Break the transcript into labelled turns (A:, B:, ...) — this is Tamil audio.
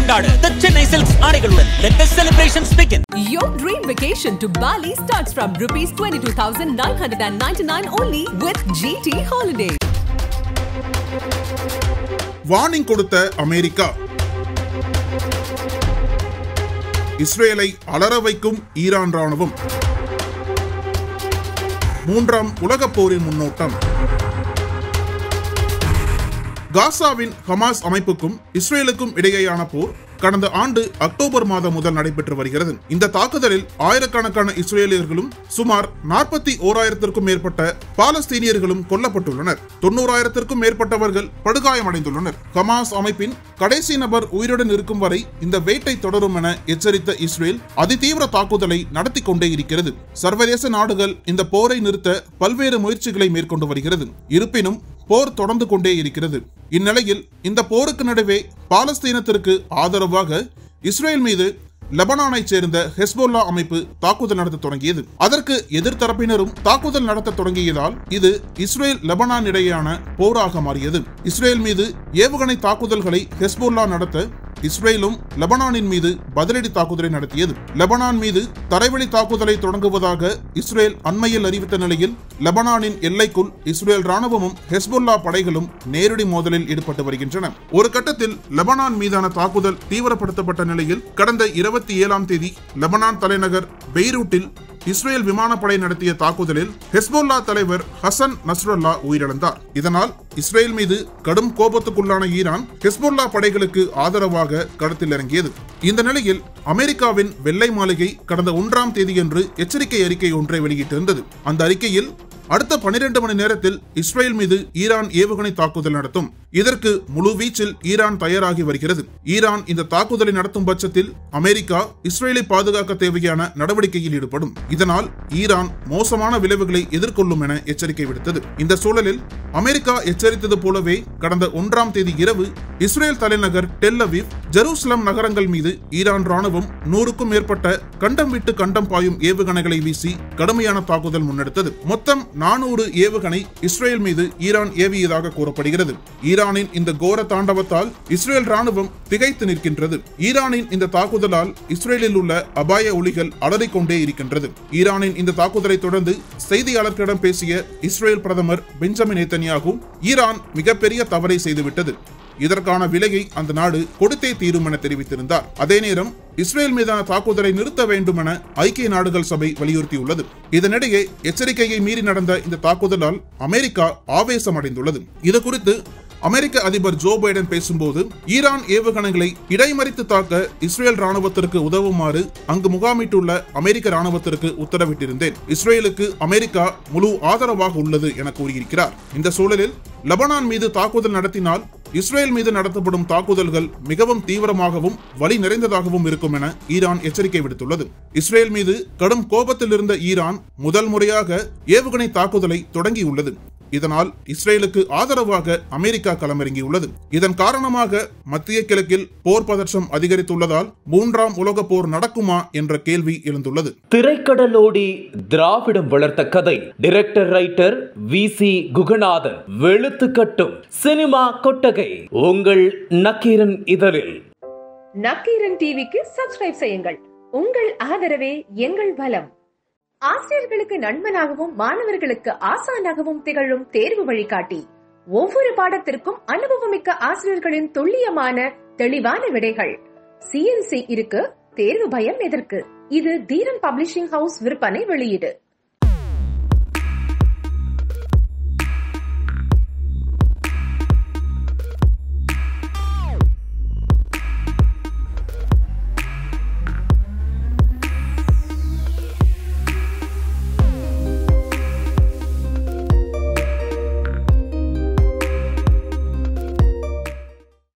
A: கொண்டாடு the Chennai Silks ஆடைகளுடன். Let the celebrations begin.
B: Your dream vacation to Bali starts from rupees 22,999 only with GT Holiday.
C: Warning கொடுத்த அமெரிக்கா. இஸ்ரேலை அலற வைக்கும் ஈரான் ராணுவம். மூன்றாம் உலகப் போரின் முன்னோட்டம். காசாவின் ஹமாஸ் அமைப்புக்கும் இஸ்ரேலுக்கும் இடையேயான போர் கடந்த ஆண்டு அக்டோபர் மாதம் முதல் நடைபெற்று வருகிறது. இந்த தாக்குதலில் ஆயிரக்கணக்கான இஸ்ரேலியர்களும் சுமார் 41,000க்கும் மேற்பட்ட பாலஸ்தீனியர்களும் கொல்லப்பட்டுள்ளனர். 90,000க்கும் மேற்பட்டவர்கள் படுகாயமடைந்துள்ளனர். ஹமாஸ் அமைப்பின் கடைசி நபர் உயிருடன் இருக்கும் வரை இந்த வேட்டை தொடரும் என எச்சரித்த இஸ்ரேல் அதிதீவிர தாக்குதலை நடத்தி கொண்டே இருக்கிறது. சர்வதேச நாடுகள் இந்த போரை நிறுத்த பல்வேறு முயற்சிகளை மேற்கொண்டு வருகிறது. இருப்பினும் போர் தொடர்ந்து கொண்டே இருக்கிறது. இந்நிலையில் இந்த போருக்கு நடுவே பாலஸ்தீனத்திற்கு ஆதரவாக இஸ்ரேல் மீது லெபனானை சேர்ந்த ஹெஸ்போல்லா அமைப்பு தாக்குதல் நடத்த தொடங்கியது. அதற்கு எதிர்த்தரப்பினரும் தாக்குதல் நடத்த தொடங்கியதால் இது இஸ்ரேல் லெபனான் இடையேயான போராக மாறியது. இஸ்ரேல் மீது ஏவுகணை தாக்குதல்களை ஹெஸ்போல்லா நடத்த இஸ்ரேலும் லெபனானின் மீது பதிலடி தாக்குதலை நடத்தியது. லெபனான் மீது தரைவழி தாக்குதலை தொடங்குவதாக இஸ்ரேல் அண்மையில் அறிவித்த நிலையில் லெபனானின் எல்லைக்குள் இஸ்ரேல் ராணுவமும் ஹெஸ்போல்லா படைகளும் நேரடி மோதலில் ஈடுபட்டு வருகின்றன. ஒரு கட்டத்தில் லெபனான் மீதான தாக்குதல் தீவிரப்படுத்தப்பட்ட நிலையில் கடந்த 27ஆம் தேதி லெபனான் தலைநகர் பெய்ரூட்டில் இஸ்ரேல் விமானப்படை நடத்திய தாக்குதலில் ஹெஸ்போல்லா தலைவர் ஹசன் நஸ்ரல்லா உயிரிழந்தார். இதனால் இஸ்ரேல் மீது கடும் கோபத்துக்குள்ளான ஈரான் ஹெஸ்போல்லா படைகளுக்கு ஆதரவாக களத்தில் இறங்கியது. இந்த நிலையில் அமெரிக்காவின் வெள்ளை மாளிகை கடந்த 1ஆம் தேதியன்று எச்சரிக்கை அறிக்கை ஒன்றை வெளியிட்டிருந்தது. அந்த அறிக்கையில் அடுத்த 12 மணி நேரத்தில் இஸ்ரேல் மீது ஈரான் ஏவுகணை தாக்குதல் நடத்தும். இதற்கு முழு வீச்சில் ஈரான் தயாராகி வருகிறது. ஈரான் இந்த தாக்குதலை நடத்தும் பட்சத்தில் அமெரிக்கா இஸ்ரேலை பாதுகாக்க தேவையான நடவடிக்கையில் ஈடுபடும். இதனால் ஈரான் மோசமான விளைவுகளை எதிர்கொள்ளும் என எச்சரிக்கை விடுத்தது. இந்த சூழலில் அமெரிக்கா எச்சரித்தது போலவே கடந்த 1ஆம் தேதி இரவு இஸ்ரேல் தலைநகர் டெல் அவீவ், ஜெருசலம் நகரங்கள் மீது ஈரான் ராணுவம் 100க்கும் மேற்பட்ட கண்டம் விட்டு கண்டம் பாயும் ஏவுகணைகளை வீசி கடுமையான தாக்குதல் முன்னெடுத்தது. மொத்தம் 400 ஏவுகணை இஸ்ரேல் மீது ஈரான் ஏவியதாக கூறப்படுகிறது. ஈரானின் இந்த கோர தாண்டவத்தால் இஸ்ரேல் ராணுவம் திகைத்து நிற்கின்றது. ஈரானின் இந்த தாக்குதலால் இஸ்ரேலில் உள்ள அபாய ஒலிகள் அலறிக்கொண்டே இருக்கின்றது. ஈரானின் இந்த தாக்குதலை தொடர்ந்து செய்தியாளர்களிடம் பேசிய இஸ்ரேல் பிரதமர் பெஞ்சமின் நேத்தன்யாகு ஈரான் மிகப்பெரிய தவறை செய்துவிட்டது, இதற்கான விலையை அந்த நாடு கொடுத்தே தீரும் என தெரிவித்திருந்தார். அதே நேரம் இஸ்ரேல் மீதான தாக்குதலை நிறுத்த வேண்டும் என ஐக்கிய நாடுகள் சபை வலியுறுத்தியுள்ளது. இதனிடையே எச்சரிக்கையை மீறி நடந்த இந்த தாக்குதலால் அமெரிக்கா ஆவேசம் அடைந்துள்ளது. இது குறித்து அமெரிக்க அதிபர் ஜோ பைடன் பேசும்போது ஈரான் ஏவுகணைகளை இடைமறித்து தாக்க இஸ்ரேல் ராணுவத்திற்கு உதவுமாறு அங்கு முகாமிட்டுள்ள அமெரிக்க ராணுவத்திற்கு உத்தரவிட்டிருந்தேன். இஸ்ரேலுக்கு அமெரிக்கா முழு ஆதரவாக உள்ளது என கூறியிருக்கிறார். இந்த சூழலில் லெபனான் மீது தாக்குதல் நடத்தினால் இஸ்ரேல் மீது நடத்தப்படும் தாக்குதல்கள் மிகவும் தீவிரமாகவும் வலி நிறைந்ததாகவும் இருக்கும் என ஈரான் எச்சரிக்கை விடுத்துள்ளது. இஸ்ரேல் மீது கடும் கோபத்தில் இருந்த ஈரான் முதல் முறையாக ஏவுகணை தாக்குதலை தொடங்கியுள்ளது. இதனால் இஸ்ரேலுக்கு ஆதரவாக அமெரிக்கா களமிறங்கியுள்ளது. இதன் காரணமாக மத்திய கிழக்கில் போர் பதற்றம் அதிகரித்துள்ளதால் 3ஆம் உலக போர் நடக்குமா என்ற கேள்வி எழுந்துள்ளது.
D: திரைக்கடலோடி திராவிடம் வளர்த்த கதை. Director writer VC Guganathan. வெளுத்து கட்டும் சினிமா கொட்டகை உங்கள் நக்கீரன் இதழில்.
E: நக்கீரன் டிவிக்கு சப்ஸ்கிரைப் செய்யுங்கள். உங்கள் ஆதரவே எங்கள் பலம். ஆசிரியர்களுக்கு நண்பனாகவும் மாணவர்களுக்கு ஆசானாகவும் திகழும் தேர்வு வழிகாட்டி. ஒவ்வொரு பாடத்திற்கும் அனுபவமிக்க ஆசிரியர்களின் துல்லியமான தெளிவான விடைகள். CNC இருக்கு, தேர்வு பயம் எதற்கு? இது தீரன் பப்ளிஷிங் ஹவுஸ் விற்பனை வெளியீடு.